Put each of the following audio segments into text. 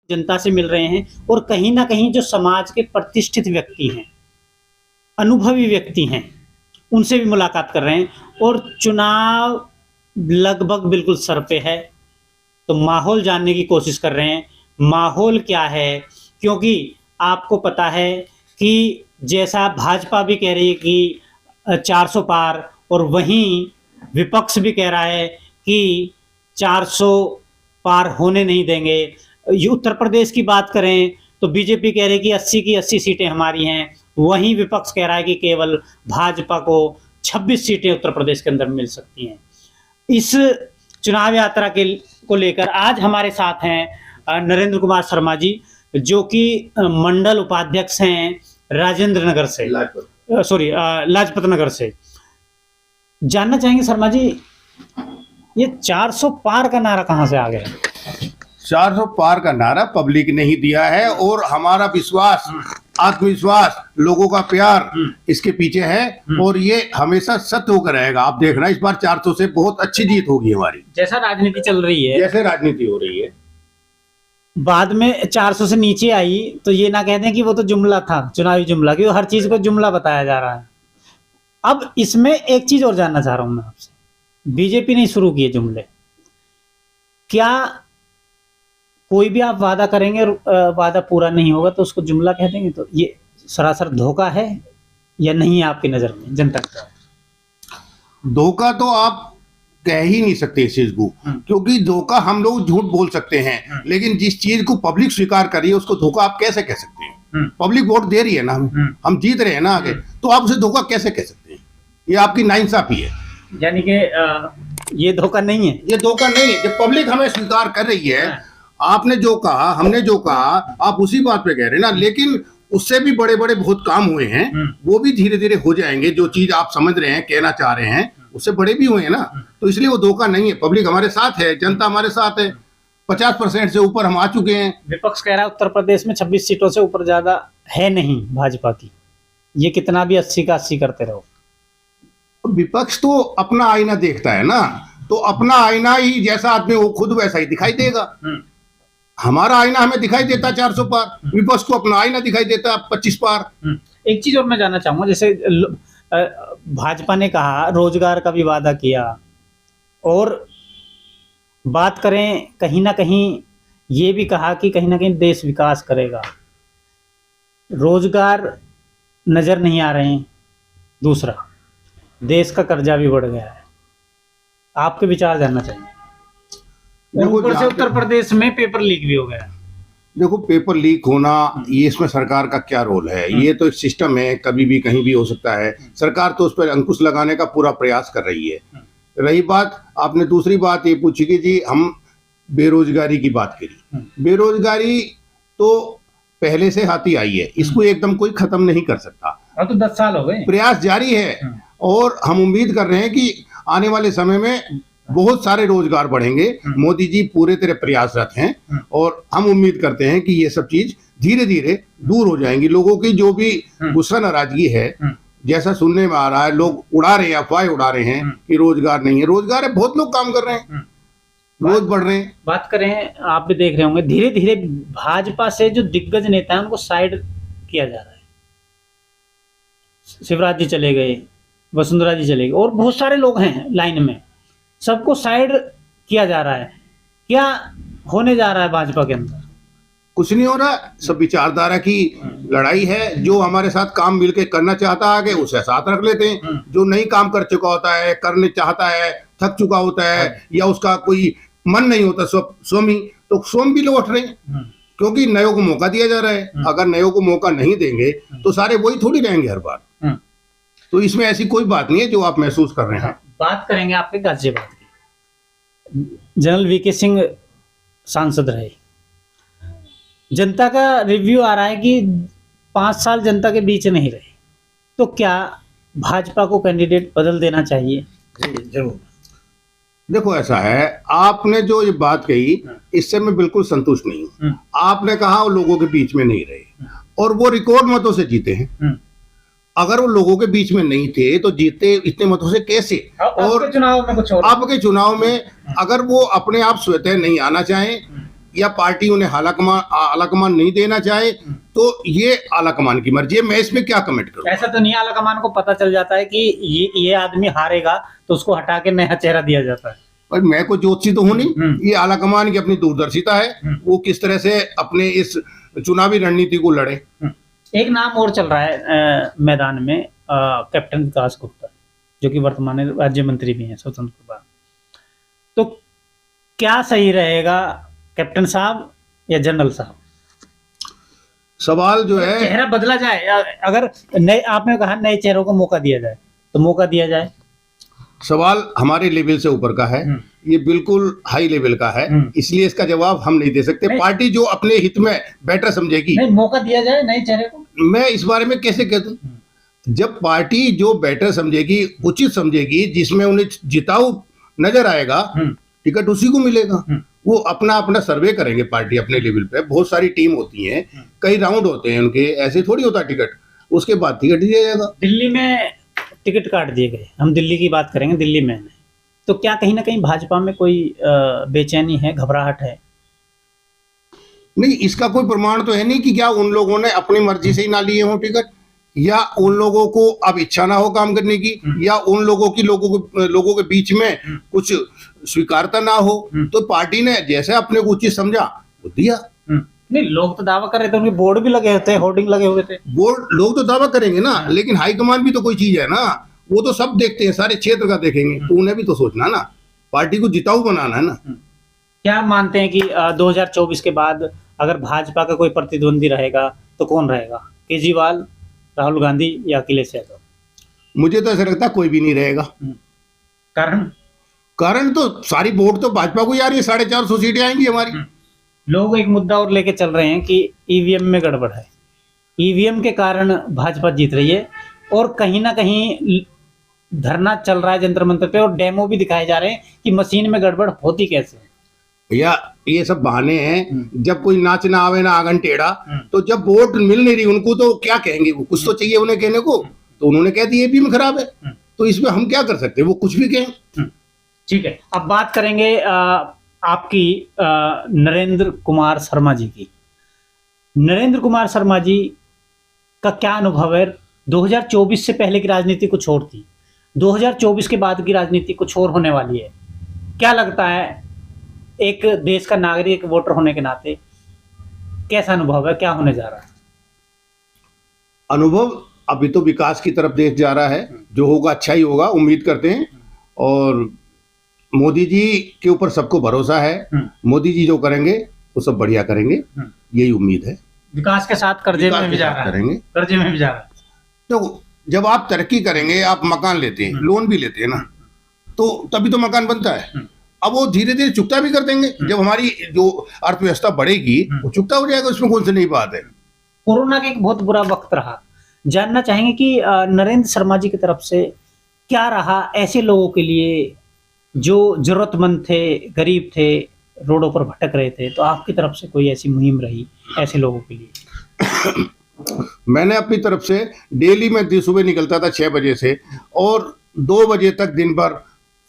जनता से मिल रहे हैं और कहीं ना कहीं जो समाज के प्रतिष्ठित व्यक्ति हैं, अनुभवी व्यक्ति हैं, उनसे भी मुलाकात कर रहे हैं और चुनाव लगभग बिल्कुल सर पे है, तो माहौल जानने की कोशिश कर रहे हैं। माहौल क्या है, क्योंकि आपको पता है कि जैसा भाजपा भी कह रही है कि 400 पार, और वहीं विपक्ष भी कह रहा है कि 400 पार होने नहीं देंगे। ये उत्तर प्रदेश की बात करें तो बीजेपी कह रही है कि 80 की 80 सीटें हमारी हैं, वहीं विपक्ष कह रहा है कि केवल भाजपा को 26 सीटें उत्तर प्रदेश के अंदर मिल सकती हैं। इस चुनाव यात्रा को लेकर आज हमारे साथ हैं नरेंद्र कुमार शर्मा जी, जो कि मंडल उपाध्यक्ष हैं राजेंद्र नगर से, लाजपत नगर से। जानना चाहेंगे शर्मा जी, ये 400 पार का नारा कहां से आ गया? 400 पार का नारा पब्लिक ने ही दिया है और हमारा विश्वास, आत्मविश्वास, लोगों का प्यार इसके पीछे है और ये हमेशा सत्य होकर रहेगा। आप देखना इस बार 400 से बहुत अच्छी जीत होगी हमारी। जैसा राजनीति चल रही है, जैसे राजनीति हो रही है, बाद में 400 से नीचे आई तो ये ना कहते हैं कि वो तो जुमला था, चुनावी जुमला, क्योंकि हर चीज को जुमला बताया जा रहा है। अब इसमें एक चीज और जानना चाह रहा हूं मैं आपसे, बीजेपी ने शुरू किए जुमले, क्या कोई भी आप वादा करेंगे और वादा पूरा नहीं होगा तो उसको जुमला कह देंगे? तो ये सरासर धोखा है या नहीं है आपकी नजर में जनता का? धोखा तो आप कह ही नहीं सकते इस चीज को, क्योंकि धोखा हम लोग झूठ बोल सकते हैं, लेकिन जिस चीज को पब्लिक स्वीकार कर रही है उसको धोखा आप कैसे कह सकते हैं? पब्लिक वोट दे रही है ना, हम जीत रहे हैं ना आगे, तो आप उसे धोखा कैसे कह सकते हैं? ये आपकी नाइंसाफी है। यानी कि ये धोखा नहीं है, ये धोखा नहीं है। जब पब्लिक हमें स्वीकार कर रही है, आपने जो कहा, हमने जो कहा, आप उसी बात पे कह रहे हैं ना, लेकिन उससे भी बड़े बड़े बहुत काम हुए हैं, वो भी धीरे धीरे हो जाएंगे। जो चीज आप समझ रहे हैं, कहना चाह रहे हैं, उससे बड़े भी हुए हैं ना, तो इसलिए वो धोखा नहीं है। पब्लिक हमारे साथ है, जनता हमारे साथ है, 50% से ऊपर हम आ चुके हैं। विपक्ष कह रहा है उत्तर प्रदेश में 26 सीटों से ऊपर ज्यादा है नहीं भाजपा की, ये कितना भी 80 का 80 करते रहो। विपक्ष तो अपना आईना देखता है ना, तो अपना आईना ही जैसा आदमी वो खुद वैसा ही दिखाई देगा। हमारा आईना हमें दिखाई देता 400 पार, विपक्ष को अपना आईना दिखाई देता 25 पार। एक चीज और मैं जानना चाहूंगा, जैसे भाजपा ने कहा रोजगार का भी वादा किया, और बात करें कहीं ना कहीं ये भी कहा कि कहीं ना कहीं देश विकास करेगा। रोजगार नजर नहीं आ रहे हैं, दूसरा देश का कर्जा भी बढ़ गया है। आपके विचार जानना चाहिए। ऊपर से उत्तर प्रदेश में पेपर लीक भी हो गया। देखो, पेपर लीक होना, ये इसमें सरकार का क्या रोल है? ये तो एक सिस्टम है, कभी भी कहीं भी हो सकता है। सरकार तो उस पर अंकुश लगाने का पूरा प्रयास कर रही है। रही बात, आपने दूसरी बात ये पूछी कि जी हम बेरोजगारी की बात करी। बेरोजगारी तो पहले से आती आई है, इसको एकदम कोई खत्म नहीं कर सकता। अब तो 10 साल हो गए, प्रयास जारी है और हम उम्मीद कर रहे हैं कि आने वाले समय में बहुत सारे रोजगार बढ़ेंगे। मोदी जी पूरे तरह प्रयासरत हैं और हम उम्मीद करते हैं कि ये सब चीज धीरे धीरे दूर हो जाएंगी। लोगों की जो भी गुस्सा नाराजगी है, जैसा सुनने में आ रहा है, लोग उड़ा रहे हैं, अफवाह उड़ा रहे हैं कि रोजगार नहीं है। रोजगार है, बहुत लोग काम कर रहे हैं, रोज बढ़ रहे हैं। बात करें, आप भी देख रहे होंगे धीरे धीरे भाजपा से जो दिग्गज नेता हैं उनको साइड किया जा रहा है। शिवराज जी चले गए, वसुंधरा जी चले गए, और बहुत सारे लोग हैं लाइन में, सबको साइड किया जा रहा है। क्या होने जा रहा है भाजपा के अंदर? कुछ नहीं हो रहा, सब विचारधारा की लड़ाई है। जो हमारे साथ काम मिलके करना चाहता है आगे, उसे साथ रख लेते हैं। जो नहीं काम कर चुका होता है, करने चाहता है, थक चुका होता है, या उसका कोई मन नहीं होता स्वमी, तो स्वम भी लौट रहे हैं, क्योंकि नयों को मौका दिया जा रहा है। अगर नयों को मौका नहीं देंगे तो सारे वही थोड़ी रहेंगे हर बार। तो इसमें ऐसी कोई बात नहीं है जो आप महसूस कर रहे हैं। बात करेंगे आपके गाजियाबाद की। जनरल वीके सिंह सांसद रहे, जनता का रिव्यू आ रहा है कि 5 साल जनता के बीच नहीं रहे, तो क्या भाजपा को कैंडिडेट बदल देना चाहिए? जरूर। देखो, ऐसा है, आपने जो ये बात कही इससे मैं बिल्कुल संतुष्ट नहीं हूँ। आपने कहा वो लोगों के बीच में नहीं रहे, और वो रिकॉर्ड मतों से जीते हैं। अगर वो लोगों के बीच में नहीं थे तो जीते इतने मतों से कैसे? और चुनाव में कुछ और, आपके चुनाव में अगर वो अपने आप स्वतः नहीं आना चाहें या पार्टी उन्हें आलाकमान नहीं देना चाहे तो ये आलाकमान की मर्जी है। मैं इसमें क्या कमेंट करूं? ऐसा तो नहीं, आलाकमान को पता चल जाता है कि ये आदमी हारेगा तो उसको हटा के नया चेहरा दिया जाता है। और मैं कोई ज्योतिषी तो हूं नहीं, ये आलाकमान की अपनी दूरदर्शिता है, वो किस तरह से अपने इस चुनावी रणनीति को लड़े। एक नाम और चल रहा है मैदान में, कैप्टन विकास गुप्ता, जो कि वर्तमान में राज्य मंत्री भी हैं स्वतंत्र प्रभार। तो क्या सही रहेगा, कैप्टन साहब या जनरल साहब? सवाल जो है, चेहरा बदला जाए, अगर नए, आपने कहा नए चेहरों को मौका दिया जाए तो मौका दिया जाए। सवाल हमारे लेवल से ऊपर का है, ये बिल्कुल हाई लेवल का है, इसलिए इसका जवाब हम नहीं दे सकते। पार्टी जो अपने हित में बेटर समझेगी, नहीं, मौका दिया जाए नए चेहरे को। मैं इस बारे में कैसे कह दूं? जब पार्टी जो बेटर समझेगी, उचित समझेगी, जिसमें उन्हें जिताऊ नजर आएगा, टिकट उसी को मिलेगा। वो अपना अपना सर्वे करेंगे पार्टी अपने लेवल पे। बहुत सारी टीम होती है, कई राउंड होते हैं उनके, ऐसे थोड़ी होता टिकट, उसके बाद टिकट दिया जाएगा। दिल्ली में टिकट काट दिए गए, हम दिल्ली की बात करेंगे, दिल्ली में तो क्या कहीं ना कहीं भाजपा में कोई बेचैनी है, घबराहट है? नहीं, इसका कोई प्रमाण तो है नहीं कि क्या उन लोगों ने अपनी मर्जी से ही ना लिए हों टिकट, या उन लोगों को अब इच्छा ना हो काम करने की, या उन लोगों के बीच में कुछ स्वीकारता ना हो। तो पार्टी ने जैसे अपने को उचित समझा वो दिया। नहीं, लोग तो दावा कर रहे थे, उनके बोर्ड भी लगे थे, होर्डिंग लगे हुए थे। बोर्ड लोग तो दावा करेंगे ना, लेकिन हाईकमान भी तो कोई चीज है ना, वो तो सब देखते हैं, सारे क्षेत्र का देखेंगे, तो उन्हें भी तो सोचना ना, पार्टी को जिताऊ बनाना है ना। क्या मानते हैं कि 2024 के बाद अगर भाजपा का कोई प्रतिद्वंदी रहेगा तो कौन रहेगा? केजरीवाल, राहुल गांधी या अखिलेश यादव? मुझे तो ऐसा लगता है कोई भी नहीं रहेगा। कारण तो सारी वोट तो भाजपा को ही आ रही है, 450 सीटें आएंगी हमारी। लोग एक मुद्दा और लेके चल रहे हैं कि ईवीएम में गड़बड़ है, ईवीएम के कारण भाजपा जीत रही है, और कहीं ना कहीं धरना चल रहा है जंतर मंतर पे, और डेमो भी दिखाए जा रहे हैं कि मशीन में गड़बड़ होती कैसे है। भैया ये सब बहाने हैं, जब कोई नाच ना आवे ना आंगन टेढ़ा, तो जब वोट मिल नहीं रही उनको तो क्या कहेंगे, वो कुछ तो चाहिए उन्हें कहने को, तो उन्होंने कह दिया ईवीएम खराब है, तो इसमें हम क्या कर सकते हैं, वो कुछ भी कहें। ठीक है, अब बात करेंगे आपकी नरेंद्र कुमार शर्मा जी की। नरेंद्र कुमार शर्मा जी का क्या अनुभव है? 2024 से पहले की राजनीति कुछ और थी, 2024 के बाद की राजनीति कुछ और होने वाली है। क्या लगता है, एक देश का नागरिक, वोटर होने के नाते कैसा अनुभव है, क्या होने जा रहा है? अनुभव अभी तो विकास की तरफ देश जा रहा है, जो होगा अच्छा ही होगा, उम्मीद करते हैं। और मोदी जी के ऊपर सबको भरोसा है, मोदी जी जो करेंगे वो सब बढ़िया करेंगे, यही उम्मीद है। विकास के साथ कर्जे में भी जा रहा है, करेंगे, कर्जे में भी जा रहा है। तो जब आप तरक्की करेंगे, आप मकान लेते हैं, लोन भी लेते हैं ना, तो तभी तो मकान बनता है। अब वो धीरे धीरे चुकता भी कर देंगे, जब हमारी जो अर्थव्यवस्था बढ़ेगी वो चुकता हो जाएगा, उसमें कौन सी नई बात है। कोरोना का एक बहुत बुरा वक्त रहा, जानना चाहेंगे कि नरेंद्र शर्मा जी की तरफ से क्या रहा ऐसे लोगों के लिए जो जरूरतमंद थे, गरीब थे, रोडों पर भटक रहे थे, तो आपकी तरफ से कोई ऐसी मुहिम रही ऐसे लोगों के लिए? मैंने अपनी तरफ से डेली में सुबह निकलता था 6 बजे से, और 2 बजे तक दिन भर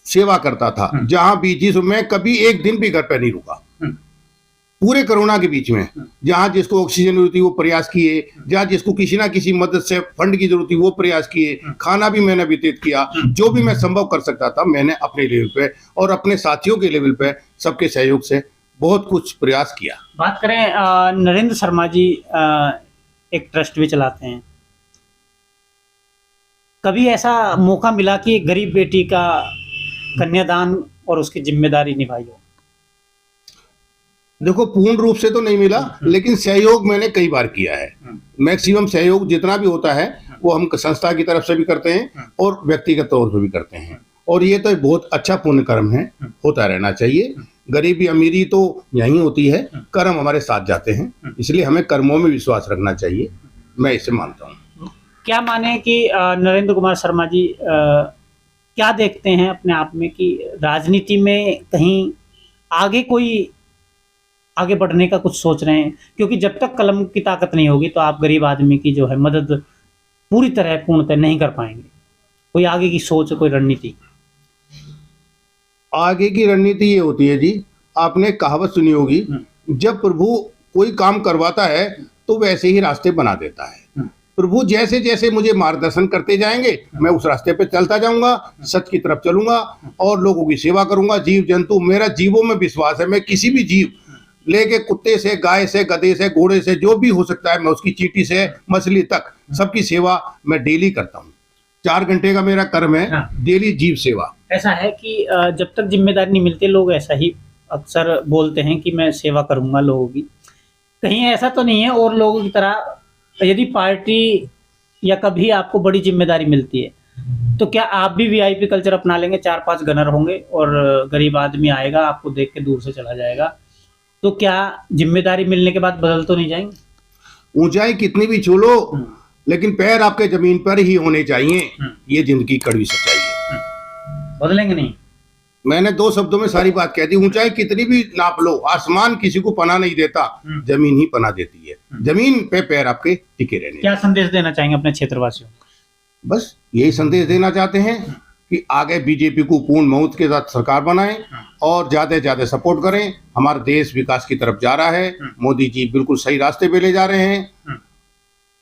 सेवा करता था, जहां बीच में कभी एक दिन भी घर पे नहीं रुका। पूरे कोरोना के बीच में जहां जिसको ऑक्सीजन जरूरत थी वो प्रयास किए, जहां जिसको किसी ना किसी मदद से फंड की जरूरत थी वो प्रयास किए, खाना भी मैंने वितरित किया, जो भी मैं संभव कर सकता था मैंने अपने लेवल पे और अपने साथियों के लेवल पे सबके सहयोग से बहुत कुछ प्रयास किया। बात करें नरेंद्र शर्मा जी एक ट्रस्ट भी चलाते हैं, कभी ऐसा मौका मिला कि गरीब बेटी का कन्यादान और उसकी जिम्मेदारी निभाई हो? देखो, पूर्ण रूप से तो नहीं मिला, लेकिन सहयोग मैंने कई बार किया है। मैक्सिमम सहयोग जितना भी होता है वो हम संस्था की तरफ से भी करते हैं और व्यक्तिगत तौर पर भी करते हैं, और ये तो बहुत अच्छा पुण्य कर्म है, होता रहना चाहिए। गरीबी अमीरी तो यहीं होती है, कर्म हमारे साथ जाते हैं, इसलिए हमें कर्मों में विश्वास रखना चाहिए, मैं इसे मानता हूँ। क्या माने कि नरेंद्र कुमार शर्मा जी क्या देखते हैं अपने आप में कि राजनीति में कहीं आगे बढ़ने का कुछ सोच रहे हैं? क्योंकि जब तक कलम की ताकत नहीं होगी तो आप गरीब आदमी की जो है मदद पूरी तरह पूर्णतः नहीं कर पाएंगे। कोई आगे की सोच, कोई रणनीति? आगे की रणनीति ये होती है जी, आपने कहावत सुनी होगी, जब प्रभु कोई काम करवाता है तो वैसे ही रास्ते बना देता है। प्रभु जैसे जैसे मुझे मार्गदर्शन करते जाएंगे मैं उस रास्ते पे चलता जाऊंगा, सच की तरफ चलूंगा और लोगों की सेवा करूंगा। जीव जंतु, मेरा जीवों में विश्वास है, मैं किसी भी जीव लेके कुत्ते से, गाय से, गधे से, घोड़े से, जो भी हो सकता है, मैं उसकी चींटी से मछली तक सबकी सेवा मैं डेली करता हूँ। 4 घंटे का मेरा कर्म है, हाँ। डेली जीव सेवा। ऐसा है कि जब तक जिम्मेदारी नहीं मिलती लोग ऐसा ही अक्सर बोलते हैं कि मैं सेवा करूंगा लोगों की। कहीं ऐसा तो नहीं है और लोगों की तरह यदि पार्टी या कभी आपको बड़ी जिम्मेदारी मिलती है तो क्या आप भी वीआईपी कल्चर अपना लेंगे? 4-5 गनर होंगे और गरीब आदमी आएगा आपको देख के दूर से चला जाएगा, तो क्या जिम्मेदारी मिलने के बाद बदल तो नहीं जाएंगे? ऊंचाई कितनी भी छू लो लेकिन पैर आपके जमीन पर ही होने चाहिए, ये जिंदगी कड़वी सच्चाई है। बदलेंगे नहीं। मैंने 2 शब्दों में सारी बात कह दी। ऊंचाई कितनी भी नाप लो, आसमान किसी को पनाह नहीं देता, जमीन ही पनाह देती है। जमीन पे पैर आपके टिके रहने। क्या संदेश देना चाहेंगे अपने क्षेत्रवासियों को? बस यही संदेश देना चाहते हैं कि आगे बीजेपी को पूर्ण मौत के साथ सरकार बनाएं और ज्यादा से ज्यादा सपोर्ट करें। हमारा देश विकास की तरफ जा रहा है, मोदी जी बिल्कुल सही रास्ते पे ले जा रहे हैं।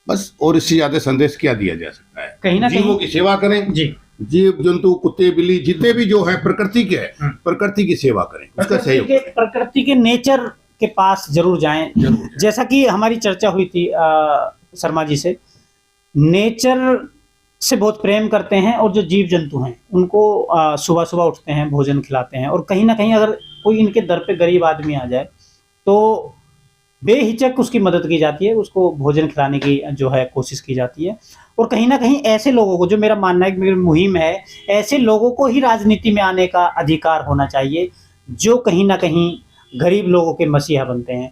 बस और इससे ज्यादा संदेश क्या दिया जा सकता है? कहीं ना जीवों कहीं की सेवा करें। जी, जीव जंतु, कुत्ते बिल्ली जितने भी जो है प्रकृति के है, प्रकृति की सेवा करें, उसका सहयोग करें। प्रकृति के नेचर के पास जरूर जाएं। जैसा कि हमारी चर्चा हुई थी शर्मा जी से, नेचर से बहुत प्रेम करते हैं और जो जीव जंतु हैं उनको सुबह सुबह उठते हैं, भोजन खिलाते हैं और कहीं ना कहीं अगर कोई इनके दर पे गरीब आदमी आ जाए तो बेहिचक उसकी मदद की जाती है, उसको भोजन खिलाने की जो है कोशिश की जाती है। और कहीं ना कहीं ऐसे लोगों को, जो मेरा मानना है, मेरी मुहिम है, ऐसे लोगों को ही राजनीति में आने का अधिकार होना चाहिए जो कहीं ना कहीं गरीब लोगों के मसीहा बनते हैं।